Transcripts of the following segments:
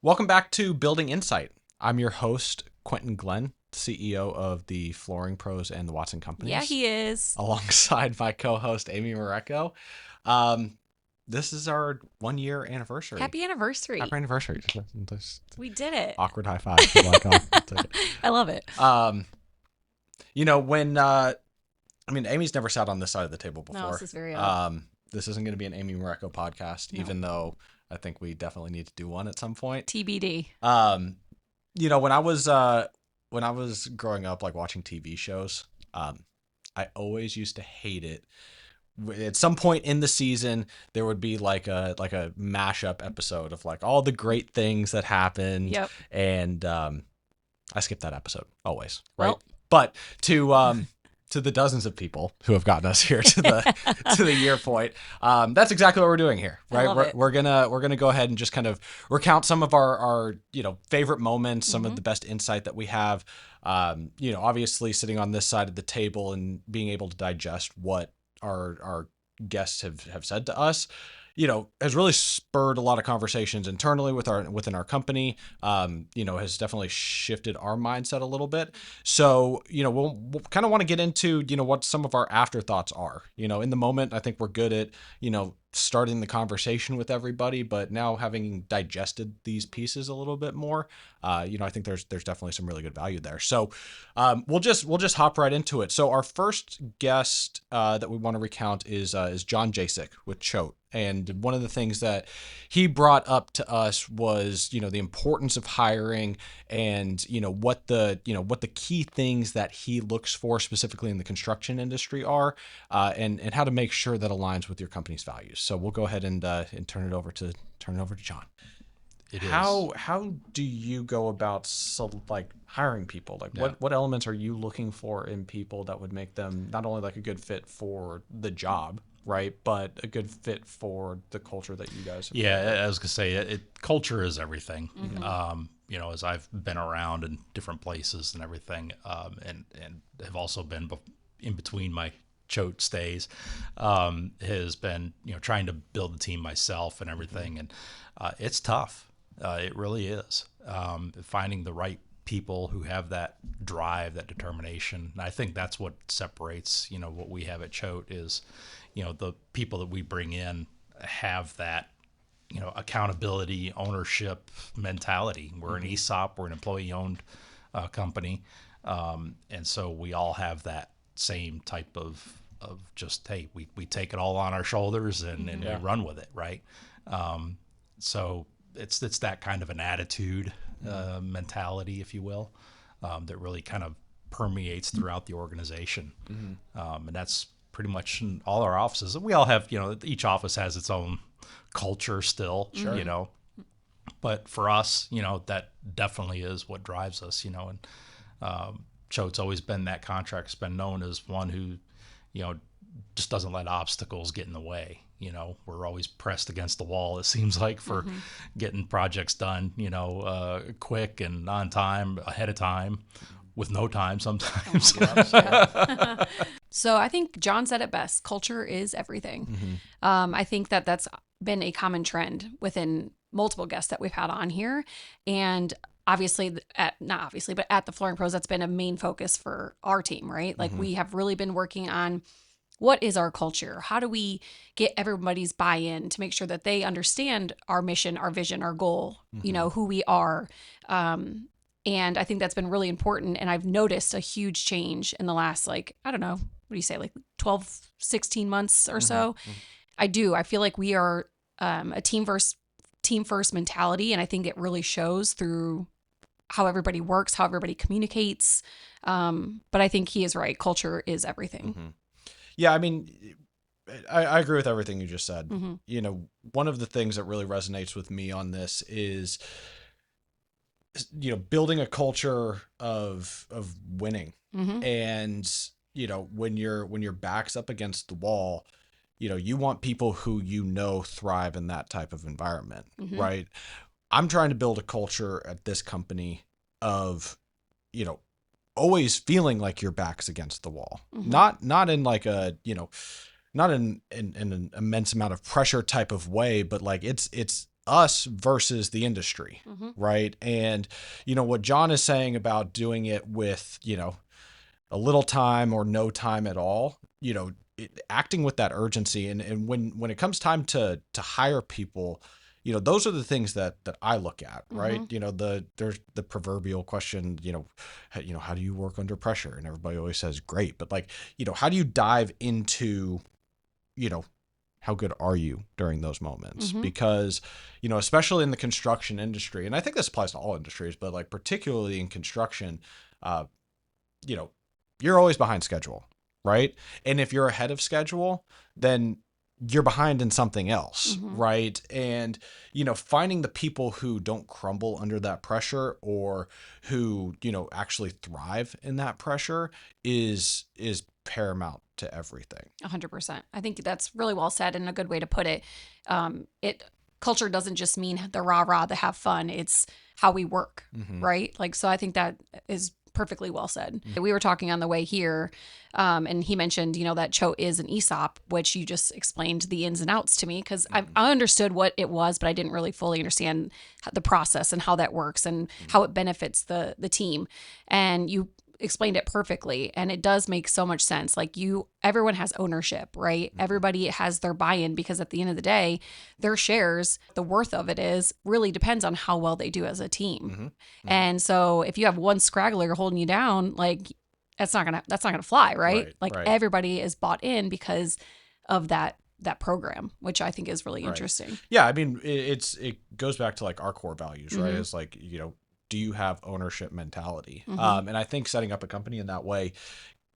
Welcome back to Building Insight. I'm your host, Quentin Glenn, CEO of the Flooring Pros and the Watson Companies. Yeah, he is. Alongside my co-host, Amy Mareko. This is our 1 year anniversary. Happy anniversary. Happy anniversary. We did it. Awkward high five. I love it. Amy's never sat on this side of the table before. No, this is very odd. This isn't going to be an Amy Mareko podcast, even though I think we definitely need to do one at some point. TBD. When I was growing up, like watching TV shows, I always used to hate it. At some point in the season, there would be like a mashup episode of like all the great things that happened. Yep. And I skipped that episode always, right? Well. But to the dozens of people who have gotten us here to the year point, that's exactly what we're doing here, right? We're gonna go ahead and just kind of recount some of our favorite moments, some of the best insight that we have. Obviously sitting on this side of the table and being able to digest what our guests have said to us, has really spurred a lot of conversations internally within our company. Has definitely shifted our mindset a little bit. So, we'll kind of want to get into, what some of our afterthoughts are. In the moment, I think we're good at, starting the conversation with everybody, but now having digested these pieces a little bit more, I think there's definitely some really good value there. So, we'll just hop right into it. So our first guest that we want to recount is John Jasek with Choate. And one of the things that he brought up to us was, the importance of hiring and, what the key things that he looks for specifically in the construction industry are, and how to make sure that aligns with your company's values. So we'll go ahead and turn it over to John. How do you go about hiring people? What elements are you looking for in people that would make them not only like a good fit for the job, right, but a good fit for the culture that you guys have? Yeah, I was gonna say culture is everything. Mm-hmm. As I've been around in different places and everything, and have also been in between my Choate stays, has been trying to build the team myself and everything, and it's tough. It really is. Finding the right people who have that drive, that determination. And I think that's what separates, what we have at Choate is, the people that we bring in have that, accountability, ownership mentality. We're an ESOP, we're an employee-owned company. And so we all have that same type of just, hey, we take it all on our shoulders and we run with it, right? So it's that kind of an attitude, mentality, if you will, that really kind of permeates throughout the organization. And that's pretty much in all our offices. We all have, each office has its own culture still, but for us, that definitely is what drives us, and Choate's always been that contract's been known as one who, just doesn't let obstacles get in the way. We're always pressed against the wall, it seems like, for getting projects done, quick and on time, ahead of time, with no time sometimes. So I think John said it best. Culture is everything. I think that's been a common trend within multiple guests that we've had on here. And obviously, at the Flooring Pros, that's been a main focus for our team, right? Like we have really been working on what is our culture? How do we get everybody's buy-in to make sure that they understand our mission, our vision, our goal, who we are. And I think that's been really important. And I've noticed a huge change in the last, 12, 16 months or so. I do. I feel like we are a team first mentality. And I think it really shows through how everybody works, how everybody communicates. But I think he is right. Culture is everything. Yeah, I mean, I agree with everything you just said. One of the things that really resonates with me on this is, building a culture of winning. And, when your back's up against the wall, you want people who thrive in that type of environment, right? I'm trying to build a culture at this company of, always feeling like your back's against the wall, not in like a, not in an immense amount of pressure type of way, but like it's us versus the industry, right? And, what John is saying about doing it with, a little time or no time at all, acting with that urgency. And when it comes time to hire people, those are the things that I look at, right? There's the proverbial question, how do you work under pressure? And everybody always says great, but like, how do you dive into, how good are you during those moments? Because, especially in the construction industry, and I think this applies to all industries, but like particularly in construction, you're always behind schedule, right? And if you're ahead of schedule, then you're behind in something else, right? And, finding the people who don't crumble under that pressure or who, actually thrive in that pressure is paramount to everything. 100%. I think that's really well said and a good way to put it. Culture doesn't just mean the rah-rah, the have fun. It's how we work, right? Like, so I think that is perfectly well said. We were talking on the way here, and he mentioned, that Choate is an ESOP, which you just explained the ins and outs to me, because I understood what it was, but I didn't really fully understand the process and how that works and how it benefits the team. And you explained it perfectly, and it does make so much sense. Like, everyone has ownership, right? Everybody has their buy-in, because at the end of the day, their shares, the worth of it is really depends on how well they do as a team. And so if you have one scraggler holding you down, like, that's not gonna fly, right? Everybody is bought in because of that program, which I think is really interesting. Yeah, I mean, it goes back to like our core values, right? It's like, do you have ownership mentality? And I think setting up a company in that way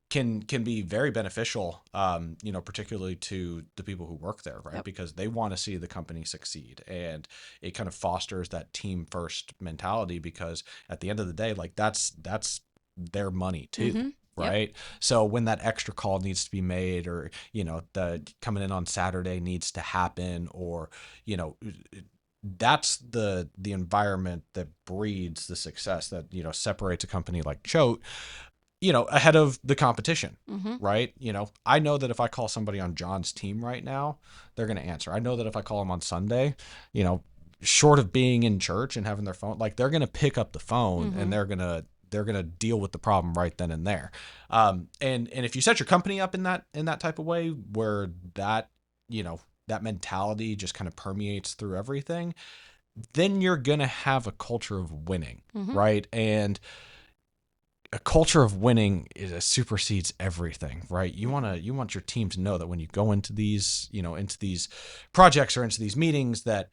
can be very beneficial, particularly to the people who work there, right? Because they want to see the company succeed, and it kind of fosters that team first mentality, because at the end of the day, like that's their money too. Right. So when that extra call needs to be made, or, the coming in on Saturday needs to happen, or, that's the environment that breeds the success that, separates a company like Choate, ahead of the competition, right? I know that if I call somebody on John's team right now, they're going to answer. I know that if I call them on Sunday, short of being in church and having their phone, like, they're going to pick up the phone and they're going to deal with the problem right then and there. And if you set your company up in that type of way, where that, that mentality just kind of permeates through everything, then you're going to have a culture of winning, right? And a culture of winning supersedes everything, right? You want your team to know that when you go into these, into these projects or into these meetings, that,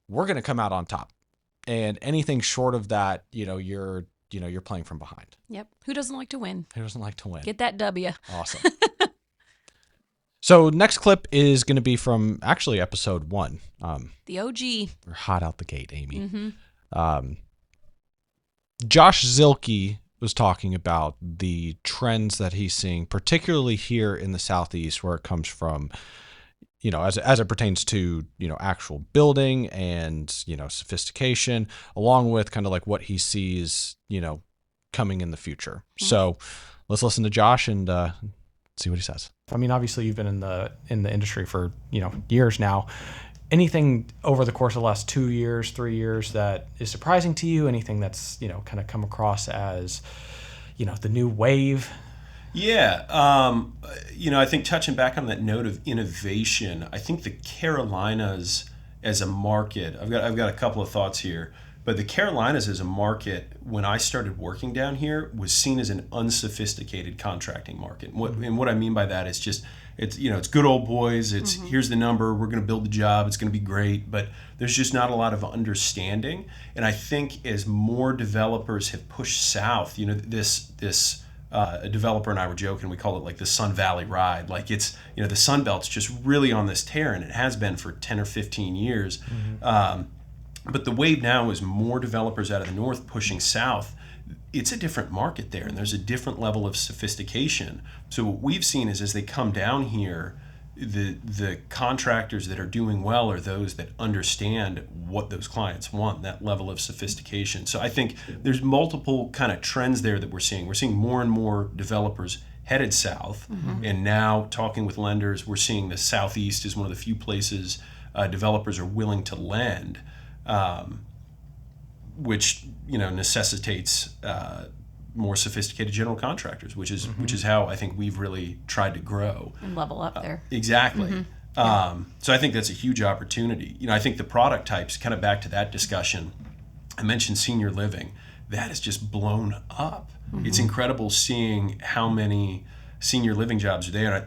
we're going to come out on top, and anything short of that, you're playing from behind. Yep. Who doesn't like to win? Who doesn't like to win? Get that W. Awesome. So next clip is going to be from actually episode 1. The OG. We're hot out the gate, Amy. Josh Zilke was talking about the trends that he's seeing, particularly here in the Southeast, where it comes from, as it pertains to, actual building and, sophistication, along with kind of like what he sees, coming in the future. So let's listen to Josh and see what he says. I mean, obviously you've been in the industry for, years now. Anything over the course of the last 2 years, 3 years that is surprising to you? Anything that's, kind of come across as, the new wave? Yeah. I think touching back on that note of innovation, I think the Carolinas as a market, I've got a couple of thoughts here, but the Carolinas as a market, when I started working down here, was seen as an unsophisticated contracting market. And what I mean by that is just, it's good old boys. It's here's the number. We're going to build the job. It's going to be great. But there's just not a lot of understanding. And I think as more developers have pushed south, a developer and I were joking. We call it like the Sun Valley ride. Like, it's, the Sun Belt's just really on this tear, and it has been for 10 or 15 years. But the wave now is more developers out of the north pushing south. It's a different market there, and there's a different level of sophistication. So what we've seen is, as they come down here, the contractors that are doing well are those that understand what those clients want, that level of sophistication. So I think there's multiple kind of trends there that we're seeing. We're seeing more and more developers headed south, and now talking with lenders, we're seeing the Southeast is one of the few places developers are willing to lend, which necessitates more sophisticated general contractors, which is how I think we've really tried to grow and level up there. Exactly. So I think that's a huge opportunity. I think the product types, kind of back to that discussion, I mentioned senior living. That has just blown up. It's incredible seeing how many senior living jobs are there.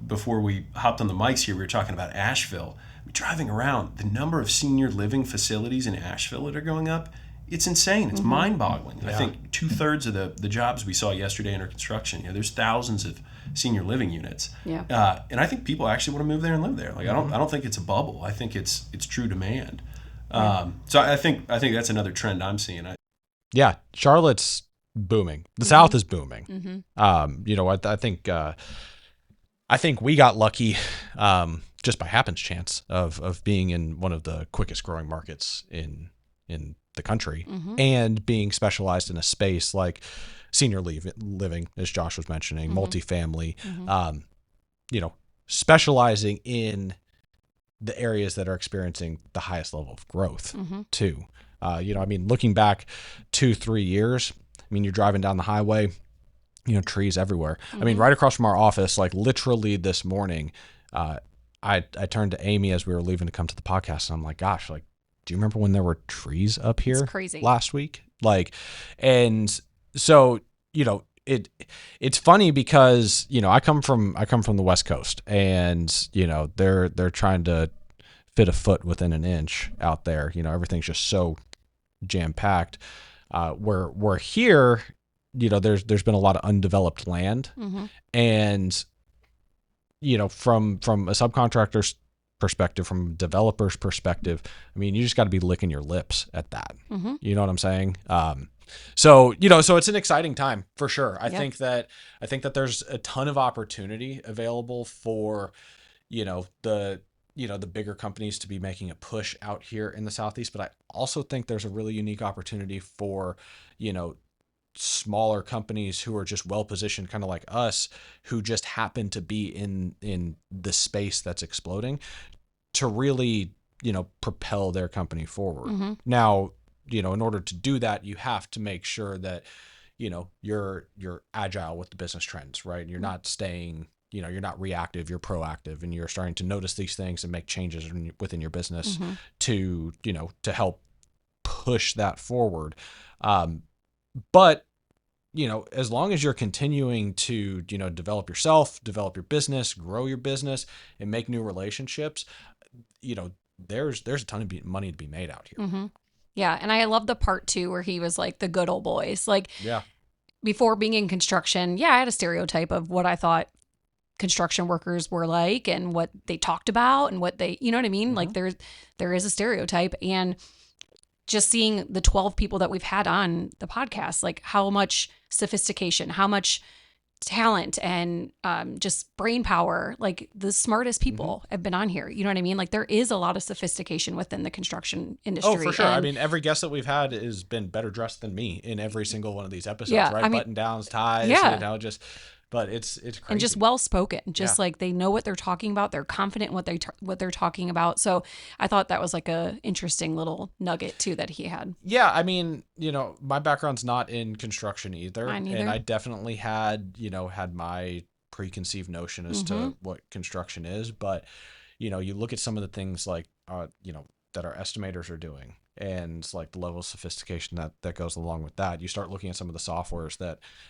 Before we hopped on the mics here, we were talking about Asheville. Driving around, the number of senior living facilities in Asheville that are going up, it's insane. It's mind-boggling. Yeah. I think 2/3 of the jobs we saw yesterday under construction, there's thousands of senior living units. Yeah. And I think people actually want to move there and live there. Like I don't think it's a bubble. I think it's true demand. So I think that's another trend I'm seeing. Yeah, Charlotte's booming. The South is booming. I think we got lucky just by happenstance of being in one of the quickest growing markets in the country and being specialized in a space like senior living, as Josh was mentioning, multifamily, specializing in the areas that are experiencing the highest level of growth too. Looking back 2-3 years, you're driving down the highway, trees everywhere. Right across from our office, like literally this morning, I turned to Amy as we were leaving to come to the podcast, and I'm like, gosh, like, do you remember when there were trees up here last week? Like, and so, it's funny because, I come from the West Coast, and, they're trying to fit a foot within an inch out there. Everything's just so jam packed. We're here, there's been a lot of undeveloped land, and, from a subcontractor's perspective, from a developer's perspective, you just got to be licking your lips at that. You know what I'm saying? So it's an exciting time for sure. I think that there's a ton of opportunity available for, the bigger companies to be making a push out here in the Southeast. But I also think there's a really unique opportunity for, smaller companies who are just well positioned, kind of like us, who just happen to be in the space that's exploding, to really, propel their company forward. Now, in order to do that, you have to make sure that, you're agile with the business trends, right? You're not staying, you're not reactive, you're proactive, and you're starting to notice these things and make changes within your business to help push that forward. But, as long as you're continuing to, develop yourself, develop your business, grow your business, and make new relationships, there's a ton of money to be made out here. Yeah. And I love the part too, where he was like the good old boys. Like, before being in construction, I had a stereotype of what I thought construction workers were like and what they talked about and what they, you know what I mean? Like there is a stereotype, and just seeing the 12 people that we've had on the podcast, like how much sophistication, how much talent, and just brain power, like the smartest people have been on here. You know what I mean? Like there is a lot of sophistication within the construction industry. Oh, for sure. Every guest that we've had has been better dressed than me in every single one of these episodes, right? Button downs, ties, but it's crazy. And just well spoken, just like they know what they're talking about. They're confident in what they're talking about. So I thought that was like a interesting little nugget too that he had. Yeah, my background's not in construction either. Mine either. And I definitely had my preconceived notion as to what construction is, but you look at some of the things like that our estimators are doing, and like the level of sophistication that goes along with that. You start looking at some of the softwares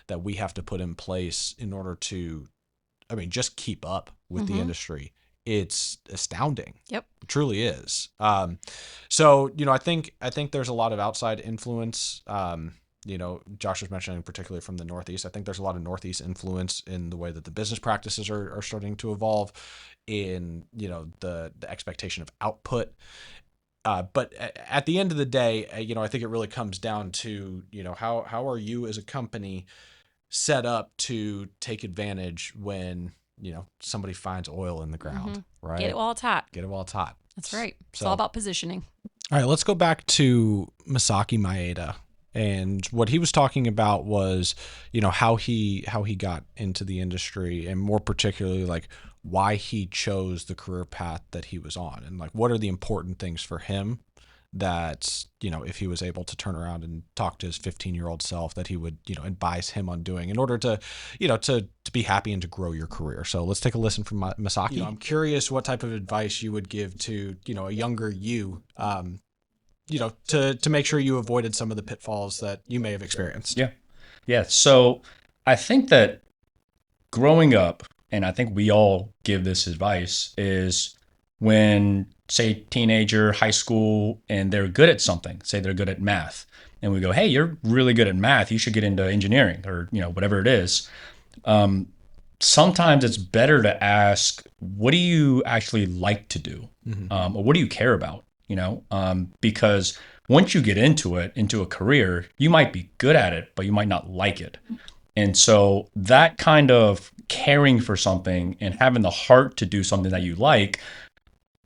that we have to put in place in order to, just keep up with the industry. It's astounding. Yep. It truly is. So, I think there's a lot of outside influence. Josh was mentioning particularly from the Northeast. I think there's a lot of Northeast influence in the way that the business practices are starting to evolve, in, the expectation of output. But at the end of the day, I think it really comes down to, how are you as a company set up to take advantage when, somebody finds oil in the ground, right? Get it while it's hot. Get it while it's hot. That's right. It's all about positioning. All right, let's go back to Masaki Maeda And what he was talking about was, how he got into the industry, and more particularly like why he chose the career path that he was on, and like what are the important things for him that, if he was able to turn around and talk to his 15-year-old self, that he would, advise him on doing in order to, to be happy and to grow your career. So let's take a listen from Masaki. I'm curious what type of advice you would give to, a younger you, to make sure you avoided some of the pitfalls that you may have experienced. Yeah. So I think that growing up, and I think we all give this advice, is when, say, teenager, high school, and they're good at something, say they're good at math, and we go, hey, you're really good at math, you should get into engineering, or whatever it is. Sometimes it's better to ask, what do you actually like to do? Or what do you care about? Because once you get into a career, you might be good at it, but you might not like it. And so that kind of caring for something and having the heart to do something that you like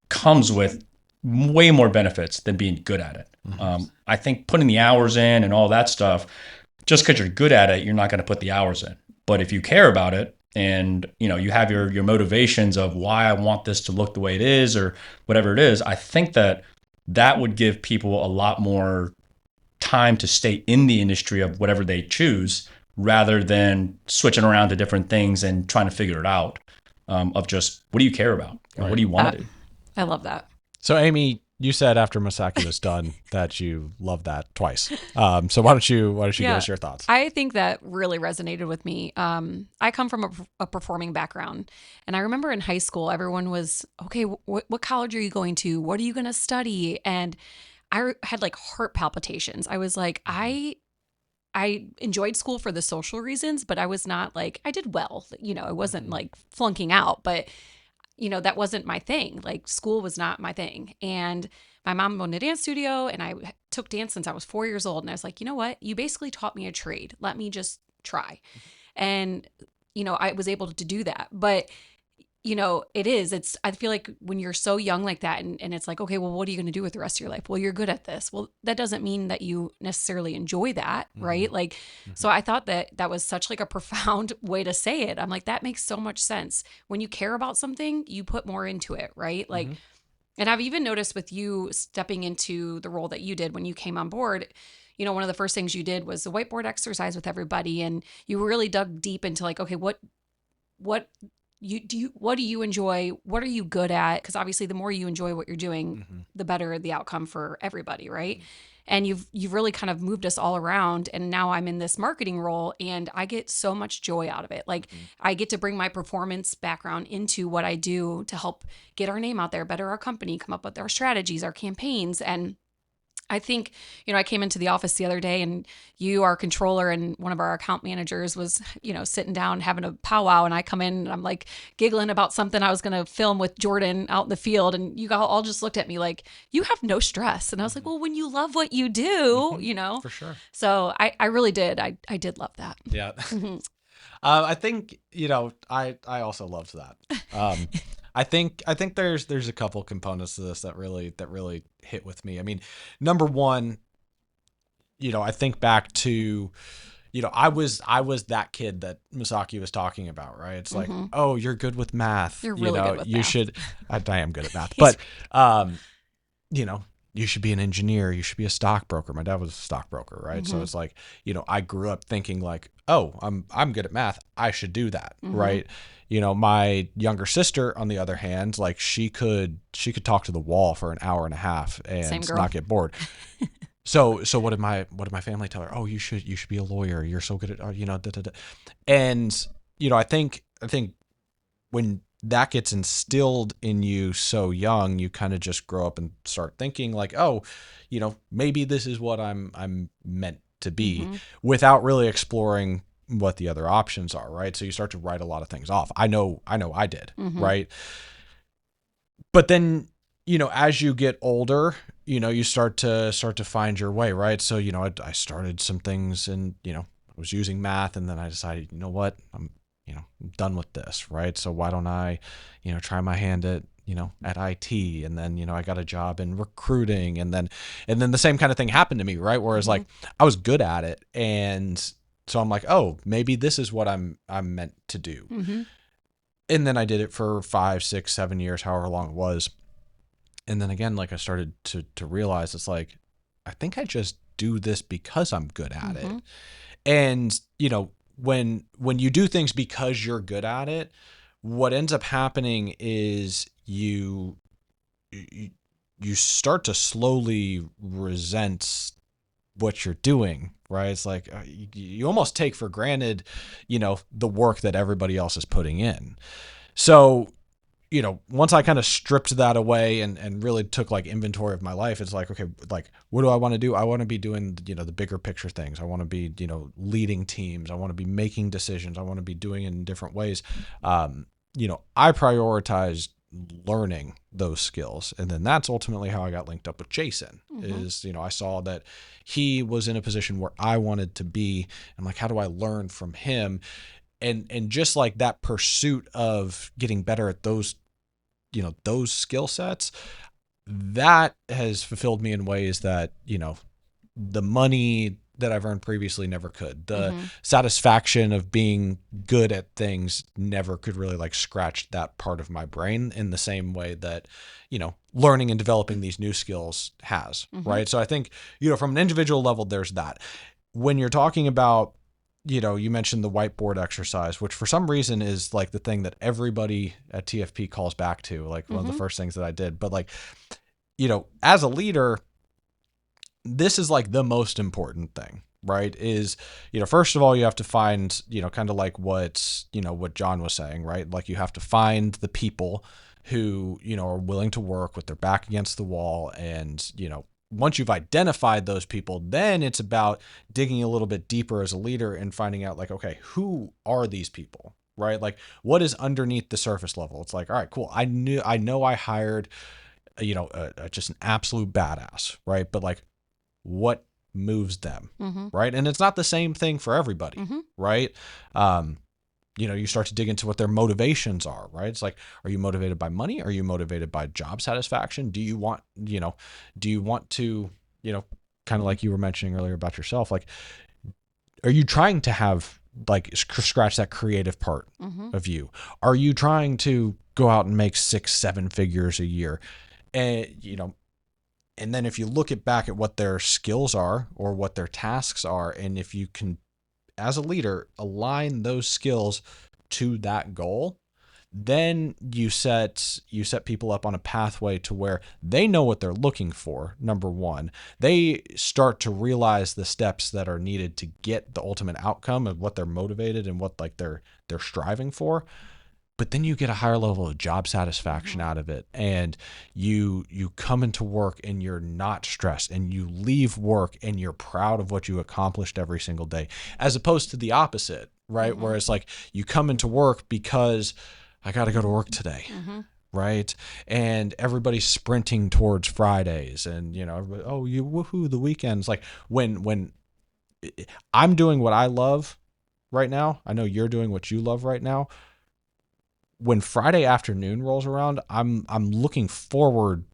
comes with way more benefits than being good at it. I think putting the hours in and all that stuff, just because you're good at it, you're not going to put the hours in. But if you care about it, and you have your motivations of why I want this to look the way it is, or whatever it is, I think that would give people a lot more time to stay in the industry of whatever they choose, rather than switching around to different things and trying to figure it out. Of just, what do you care about? Or what do you want to do? I love that. So Amy, you said after Masaki was done that you loved that twice. So why don't you give us your thoughts? I think that really resonated with me. I come from a performing background, and I remember in high school, everyone was, okay, what college are you going to? What are you going to study? And I had like heart palpitations. I was like, I enjoyed school for the social reasons, but I was not like, I did well, I wasn't like flunking out, but that wasn't my thing. Like school was not my thing. And my mom owned a dance studio, and I took dance since I was 4 years old. And I was like, you know what? You basically taught me a trade. Let me just try. And, I was able to do that. But, I feel like when you're so young like that, and it's like, okay, well, what are you going to do with the rest of your life? Well, you're good at this. Well, that doesn't mean that you necessarily enjoy that, right? Like, so I thought that was such like a profound way to say it. I'm like, that makes so much sense. When you care about something, you put more into it, right? Like, and I've even noticed with you stepping into the role that you did when you came on board, one of the first things you did was the whiteboard exercise with everybody, and you really dug deep into like, okay, what do you enjoy? What are you good at? Because obviously the more you enjoy what you're doing, the better the outcome for everybody, right? And you've really kind of moved us all around, and now I'm in this marketing role, and I get so much joy out of it. Like I get to bring my performance background into what I do to help get our name out there, better our company, come up with our strategies, our campaigns. And I think, I came into the office the other day, and you, our controller, and one of our account managers was, sitting down having a powwow, and I come in and I'm like giggling about something I was going to film with Jordan out in the field. And you all just looked at me like, you have no stress. And I was like, well, when you love what you do, For sure. So I really did. I did love that. Yeah. I think, I also loved that. I think there's a couple components to this that really hit with me. I mean, number one, I think back to, I was that kid that Misaki was talking about, right? It's like, oh, you're good with math. You're really good with you math. should. I am good at math, but you should be an engineer. You should be a stockbroker. My dad was a stockbroker, right? So it's like, I grew up thinking like, oh, I'm good at math. I should do that, right? My younger sister, on the other hand, like she could talk to the wall for an hour and a half and not get bored. So what did my family tell her? Oh, you should be a lawyer. You're so good at da, da, da. And I think when that gets instilled in you so young, you kind of just grow up and start thinking like, oh, maybe this is what I'm meant to be, without really exploring what the other options are, right? So you start to write a lot of things off. I know I did, right? But then, as you get older, you start to find your way, right? So, I started some things, and, I was using math, and then I decided, you know what, I'm done with this, right? So why don't I, try my hand at at IT, and then I got a job in recruiting, and then the same kind of thing happened to me, right? Whereas like I was good at it, and so I'm like, oh, maybe this is what I'm meant to do. And then I did it for 5, 6, 7 years, however long it was. And then again, like I started to realize it's like, I think I just do this because I'm good at it. And, when you do things because you're good at it, what ends up happening is you start to slowly resent what you're doing, right? It's like you almost take for granted, the work that everybody else is putting in. So, once I kind of stripped that away and really took like inventory of my life, it's like, okay, like what do I want to do? I want to be doing, the bigger picture things. I want to be, leading teams. I want to be making decisions. I want to be doing it in different ways. I prioritized learning those skills. And then that's ultimately how I got linked up with Jason is, I saw that he was in a position where I wanted to be. I'm like, how do I learn from him? And just like that pursuit of getting better at those skill sets, that has fulfilled me in ways that, the money that I've earned previously never could. The satisfaction of being good at things never could really like scratch that part of my brain in the same way that, learning and developing these new skills has, right? So I think, from an individual level, there's that. When you're talking about, you mentioned the whiteboard exercise, which for some reason is like the thing that everybody at TFP calls back to, like one of the first things that I did. But like, as a leader, this is like the most important thing, right? Is, first of all, you have to find, kind of like what John was saying, right? Like you have to find the people who, are willing to work with their back against the wall. And, once you've identified those people, then it's about digging a little bit deeper as a leader and finding out like, okay, who are these people, right? Like what is underneath the surface level? It's like, all right, cool. I know I hired, just an absolute badass, right? But like what moves them, right? And it's not the same thing for everybody, right? You start to dig into what their motivations are, right? It's like, are you motivated by money? Are you motivated by job satisfaction? Do you want to, kind of like you were mentioning earlier about yourself, like, are you trying to have like scratch that creative part of you? Are you trying to go out and make 6, 7 figures a year? And, and then if you look back at what their skills are or what their tasks are, and if you can, as a leader, align those skills to that goal, then you set people up on a pathway to where they know what they're looking for. Number one, they start to realize the steps that are needed to get the ultimate outcome of what they're motivated and what like they're striving for. But then you get a higher level of job satisfaction out of it, and you come into work and you're not stressed, and you leave work and you're proud of what you accomplished every single day, as opposed to the opposite, right? Where it's like you come into work because I got to go to work today, right? And everybody's sprinting towards Fridays, and everybody, oh, you woohoo, the weekends. Like when I'm doing what I love right now, I know you're doing what you love right now. When Friday afternoon rolls around, I'm looking forward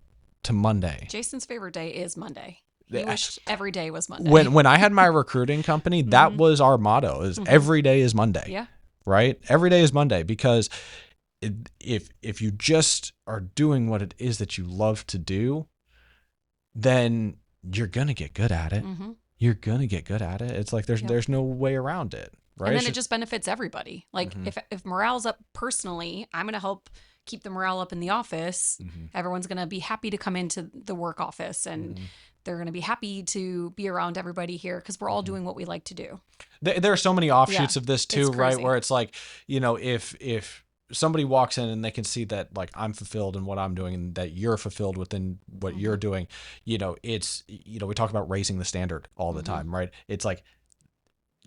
to Monday. Jason's favorite day is Monday. He wished every day was Monday. When I had my recruiting company, that was our motto: is every day is Monday. Yeah. Right. Every day is Monday, because if you just are doing what it is that you love to do, then you're gonna get good at it. You're gonna get good at it. It's like there's no way around it. Right? And then it just benefits everybody. Like if morale's up personally, I'm going to help keep the morale up in the office. Everyone's going to be happy to come into the work office, and they're going to be happy to be around everybody here because we're all doing what we like to do. There are so many offshoots of this too, right? Where it's like, if somebody walks in and they can see that like I'm fulfilled in what I'm doing and that you're fulfilled within what you're doing, it's, we talk about raising the standard all the time, right? It's like,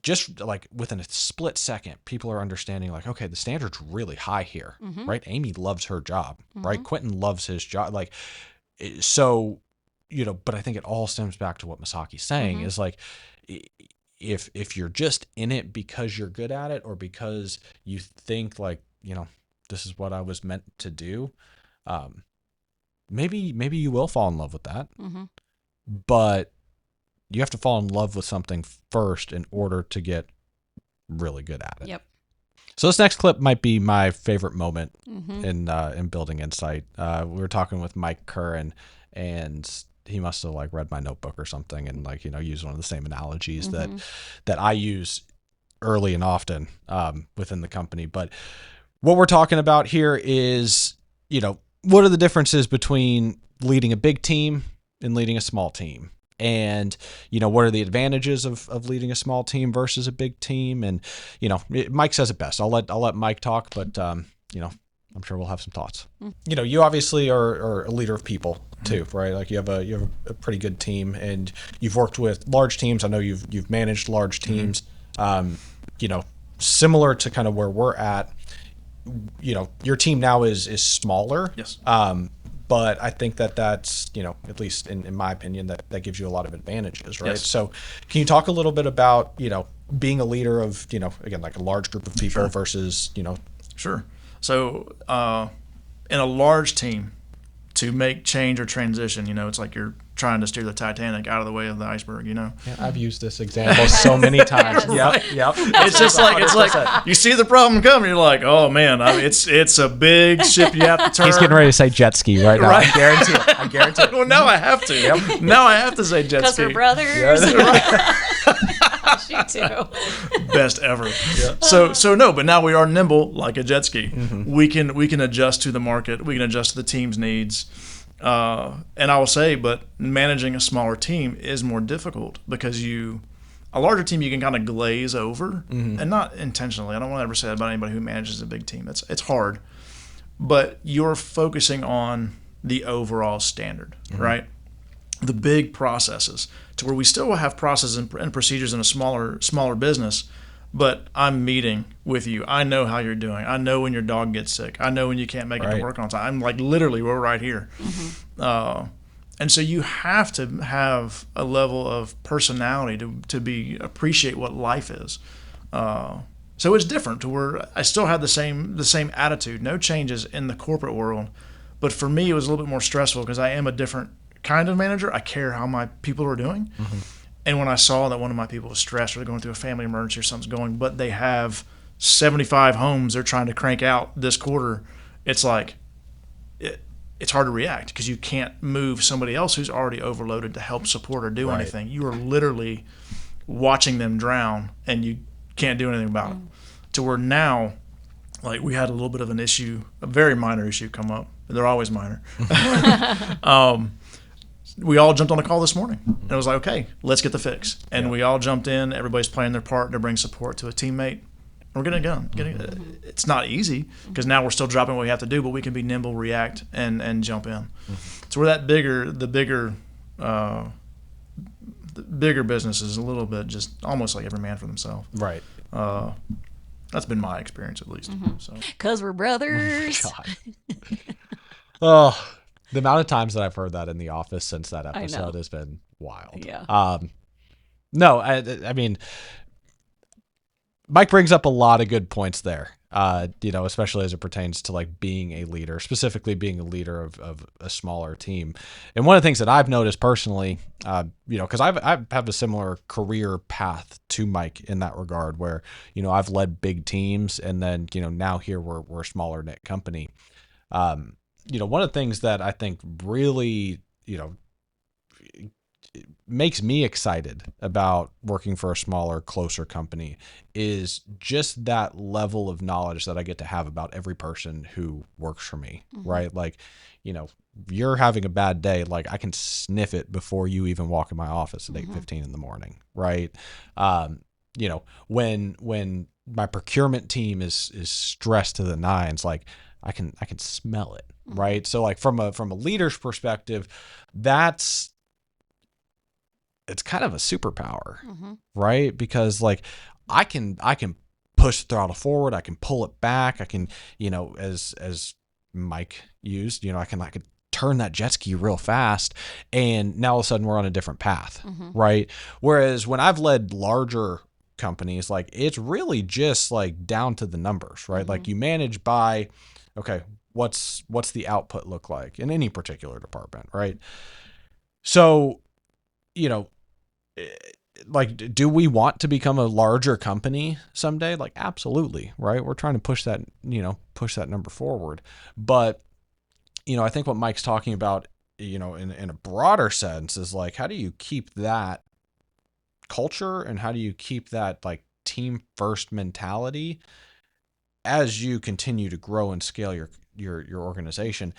just like within a split second, people are understanding like, okay, the standard's really high here, right? Amy loves her job, right? Quentin loves his job. Like, so, but I think it all stems back to what Masaki's saying is like, if you're just in it because you're good at it, or because you think like, this is what I was meant to do, maybe you will fall in love with that, Mm-hmm. but you have to fall in love with something first in order to get really good at it. Yep. So this next clip might be my favorite moment Mm-hmm. in Building Insight. We were talking with Mike Curran, and he must have like read my notebook or something, and like used one of the same analogies Mm-hmm. that I use early and often within the company. But what we're talking about here is what are the differences between leading a big team and leading a small team. And, what are the advantages of leading a small team versus a big team? And, Mike says it best. I'll let Mike talk, but, I'm sure we'll have some thoughts. You obviously are a leader of people too, right? Like you have a pretty good team, and you've worked with large teams. I know you've managed large teams, similar to kind of where we're at. Your team now is smaller. Yes. But I think that's, at least in my opinion, that gives you a lot of advantages, right? Yes. So can you talk a little bit about, being a leader of, again, like a large group of people versus, Sure. So in a large team, to make change or transition, it's like you're trying to steer the Titanic out of the way of the iceberg, Yeah, I've used this example so many times. Yep. It's just like you see the problem coming, you're like, oh man, it's a big ship you have to turn. He's getting ready to say jet ski right now. Right. I guarantee it. Well, now I have to. Yep. Now I have to say jet Because ski. we're brothers. She too. Best ever. Yeah. So no, but now we are nimble like a jet ski. Mm-hmm. We can adjust to the market. We can adjust to the team's needs. And I will say, but managing a smaller team is more difficult because a larger team you can kind of glaze over, and not intentionally. I don't want to ever say that about anybody who manages a big team. It's hard, but you're focusing on the overall standard, right? The big processes, to where we still will have processes and procedures in a smaller business, but I'm meeting with you. I know how you're doing. I know when your dog gets sick. I know when you can't make it to work on time. I'm like, literally, we're right here. And so you have to have a level of personality to appreciate what life is. So it's different to where I still have the same attitude, no changes in the corporate world. But for me, it was a little bit more stressful because I am a different kind of manager. I care how my people are doing. And when I saw that one of my people was stressed or they're going through a family emergency or something's going, but they have 75 homes they're trying to crank out this quarter, it's like it's hard to react because you can't move somebody else who's already overloaded to help support or do anything. You are literally watching them drown and you can't do anything about it. To where now, like we had a little bit of an issue, a very minor issue come up. They're always minor. We all jumped on a call this morning, and it was like, okay, let's get the fix. And we all jumped in. Everybody's playing their part to bring support to a teammate. We're getting it done. It's not easy because now we're still dropping what we have to do, but we can be nimble, react, and jump in. So we're the bigger business is a little bit just almost like every man for themselves. Right. That's been my experience, at least. So. Because we're brothers. Oh, the amount of times that I've heard that in the office since that episode has been wild. Yeah. No, I mean, Mike brings up a lot of good points there. Especially as it pertains to like being a leader, specifically being a leader of a smaller team. And one of the things that I've noticed personally, because I've had a similar career path to Mike in that regard, where I've led big teams, and then now here we're a smaller knit company. One of the things that I think really, makes me excited about working for a smaller, closer company is just that level of knowledge that I get to have about every person who works for me, right? Like, you're having a bad day, like I can sniff it before you even walk in my office at 8:15 in the morning, right? When my procurement team is stressed to the nines, like I can smell it, right? So like from a leader's perspective, it's kind of a superpower, right? Because like I can push the throttle forward, I can pull it back, I can, as Mike used, I could turn that jet ski real fast, and now all of a sudden we're on a different path, right? Whereas when I've led larger companies, like it's really just like down to the numbers, right? Like you manage by, okay, what's the output look like in any particular department, right? So, like, do we want to become a larger company someday? Like, absolutely, right? We're trying to push that number forward. But, I think what Mike's talking about, in a broader sense is like, how do you keep that culture and how do you keep that like team first mentality as you continue to grow and scale your organization?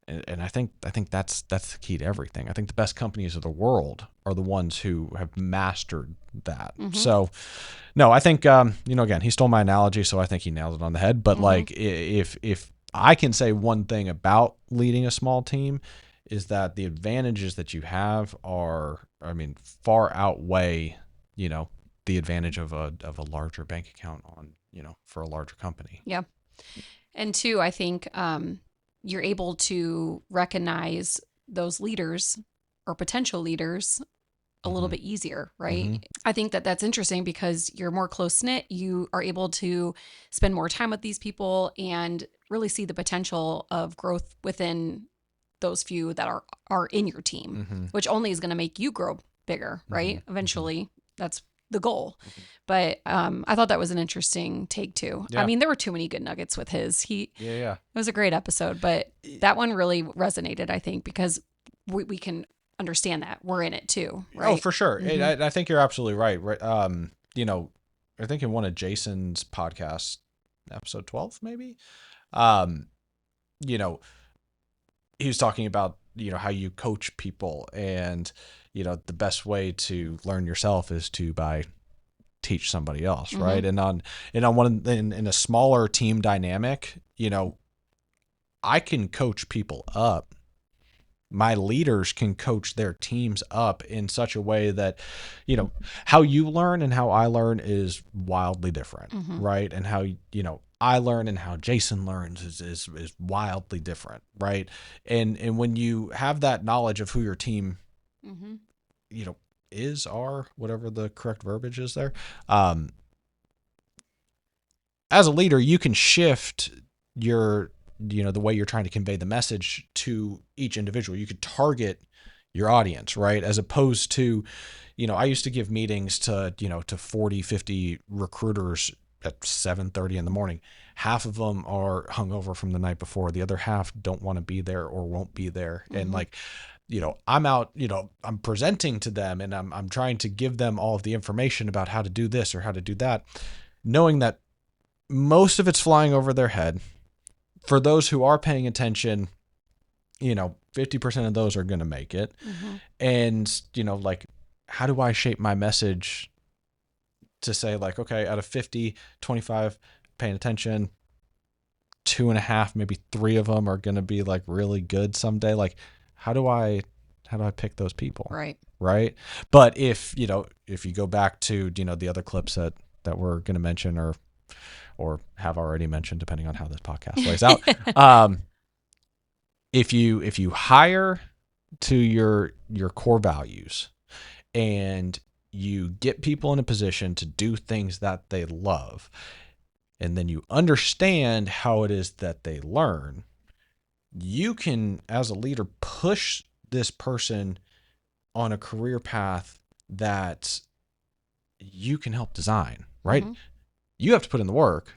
And I think that's the key to everything. I think the best companies of the world are the ones who have mastered that. So, no, I think again, he stole my analogy, so I think he nailed it on the head. But like, if I can say one thing about leading a small team, is that the advantages that you have far outweigh the advantage of a larger bank account on for a larger company. Yeah, and two, I think you're able to recognize those leaders or potential leaders a little bit easier, right? I think that that's interesting because you're more close knit. You are able to spend more time with these people and really see the potential of growth within those few that are in your team, which only is going to make you grow bigger, right? Eventually, that's the goal. But I thought that was an interesting take too. Yeah. I mean, there were too many good nuggets with his. Yeah. It was a great episode, but that one really resonated, I think, because we can understand that we're in it too, right? Oh, for sure. I think you're absolutely right. Right. I think in one of Jason's podcasts, episode 12, maybe, he was talking about, how you coach people, and, the best way to learn yourself is to teach somebody else. Right. And on in a smaller team dynamic, I can coach people up. My leaders can coach their teams up in such a way that, how you learn and how I learn is wildly different. Right. And how, I learn and how Jason learns is wildly different. Right. And when you have that knowledge of who your team, are, whatever the correct verbiage is there, as a leader, you can shift the way you're trying to convey the message to each individual. You could target your audience, right? As opposed to, I used to give meetings to 40, 50 recruiters at 7:30 in the morning. Half of them are hungover from the night before. The other half don't want to be there or won't be there. And like, I'm out, I'm presenting to them and I'm trying to give them all of the information about how to do this or how to do that, knowing that most of it's flying over their head. For those who are paying attention, 50% of those are going to make it. And, like, how do I shape my message to say, like, okay, out of 50, 25 paying attention, 2.5, maybe 3 of them are going to be like really good someday. Like, how do I pick those people? Right. Right. But if you go back to, the other clips that we're going to mention or have already mentioned, depending on how this podcast lays out. If you hire to your core values and you get people in a position to do things that they love, and then you understand how it is that they learn, you can, as a leader, push this person on a career path that you can help design, right? You have to put in the work,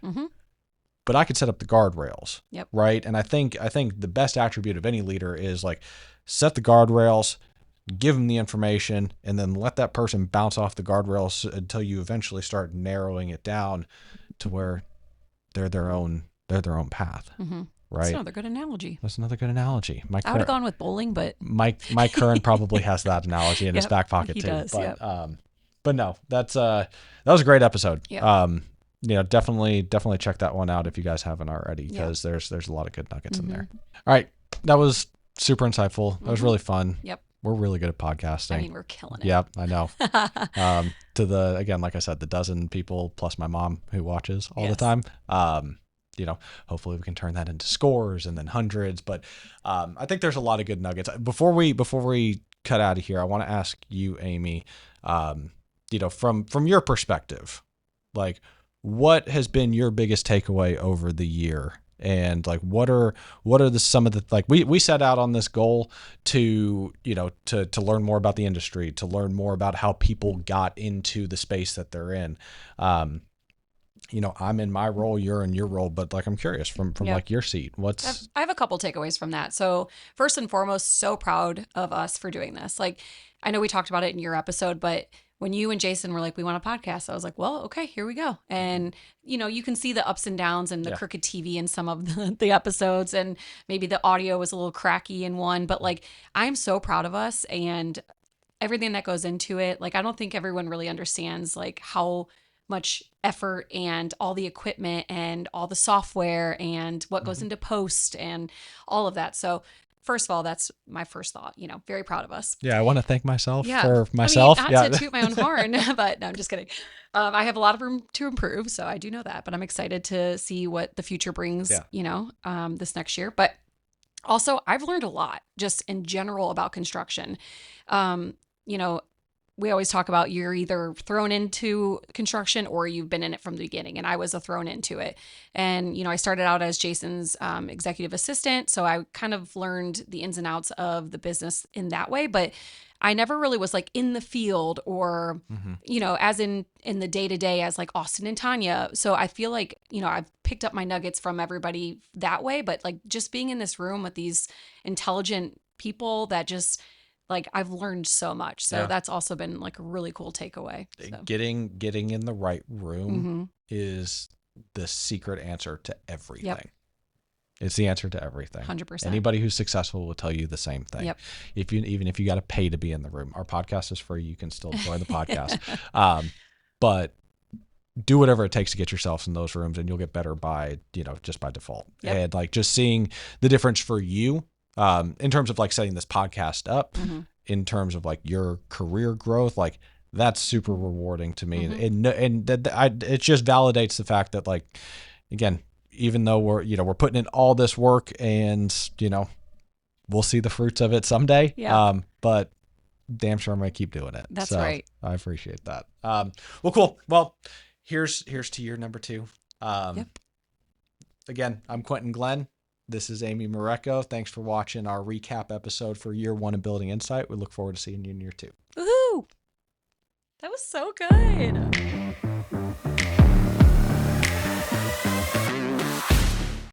but I could set up the guardrails, right? And I think the best attribute of any leader is like set the guardrails, give them the information, and then let that person bounce off the guardrails until you eventually start narrowing it down to where they're their own path, right? That's another good analogy. That's another good analogy. I would have gone with bowling, but Mike Curran probably has that analogy in his back pocket too. Does, but no, that was a great episode. Yep. Definitely check that one out if you guys haven't already, because there's a lot of good nuggets in there. All right, that was super insightful. That was really fun. Yep. We're really good at podcasting. I mean, we're killing it. Yep, I know. To the, again, like I said, the dozen people plus my mom who watches all the time. Hopefully we can turn that into scores and then hundreds. But I think there's a lot of good nuggets. Before we cut out of here, I want to ask you, Amy, from your perspective, like, what has been your biggest takeaway over the year? and like what are some of the, like we set out on this goal to to learn more about the industry, to learn more about how people got into the space that they're in. I'm in my role, you're in your role, but like I'm curious from like your seat, I have a couple takeaways from that. So first and foremost, so proud of us for doing this. Like, I know we talked about it in your episode, but when you and Jason were like, we want a podcast, I was like, well, okay, here we go. And, you can see the ups and downs and the crooked TV in some of the episodes, and maybe the audio was a little cracky in one, but like, I'm so proud of us and everything that goes into it. Like, I don't think everyone really understands like how much effort and all the equipment and all the software and what goes into post and all of that. So first of all, that's my first thought, very proud of us. Yeah. I want to thank myself for myself. Not to toot my own horn, but no, I'm just kidding. I have a lot of room to improve, so I do know that, but I'm excited to see what the future brings, this next year. But also I've learned a lot just in general about construction. We always talk about you're either thrown into construction or you've been in it from the beginning. And I was thrown into it. And, I started out as Jason's executive assistant. So I kind of learned the ins and outs of the business in that way. But I never really was like in the field or, as in the day to day as like Austin and Tanya. So I feel like, I've picked up my nuggets from everybody that way. But like just being in this room with these intelligent people that just, like, I've learned so much. So that's also been like a really cool takeaway. So. Getting in the right room is the secret answer to everything. Yep. It's the answer to everything. 100%. Anybody who's successful will tell you the same thing. Yep. Even if you got to pay to be in the room, our podcast is free. You can still enjoy the podcast. But do whatever it takes to get yourself in those rooms, and you'll get better by, just by default. Yep. And like just seeing the difference for you, in terms of like setting this podcast up, in terms of like your career growth, like that's super rewarding to me. And it just validates the fact that, like, again, even though we're putting in all this work and, we'll see the fruits of it someday. Yeah. But damn sure I'm going to keep doing it. That's right. I appreciate that. Well, cool. Well, here's to year number 2. Again, I'm Quentin Glenn. This is Amy Mareko. Thanks for watching our recap episode for year 1 of Building Insight. We look forward to seeing you in year 2. Woohoo! That was so good.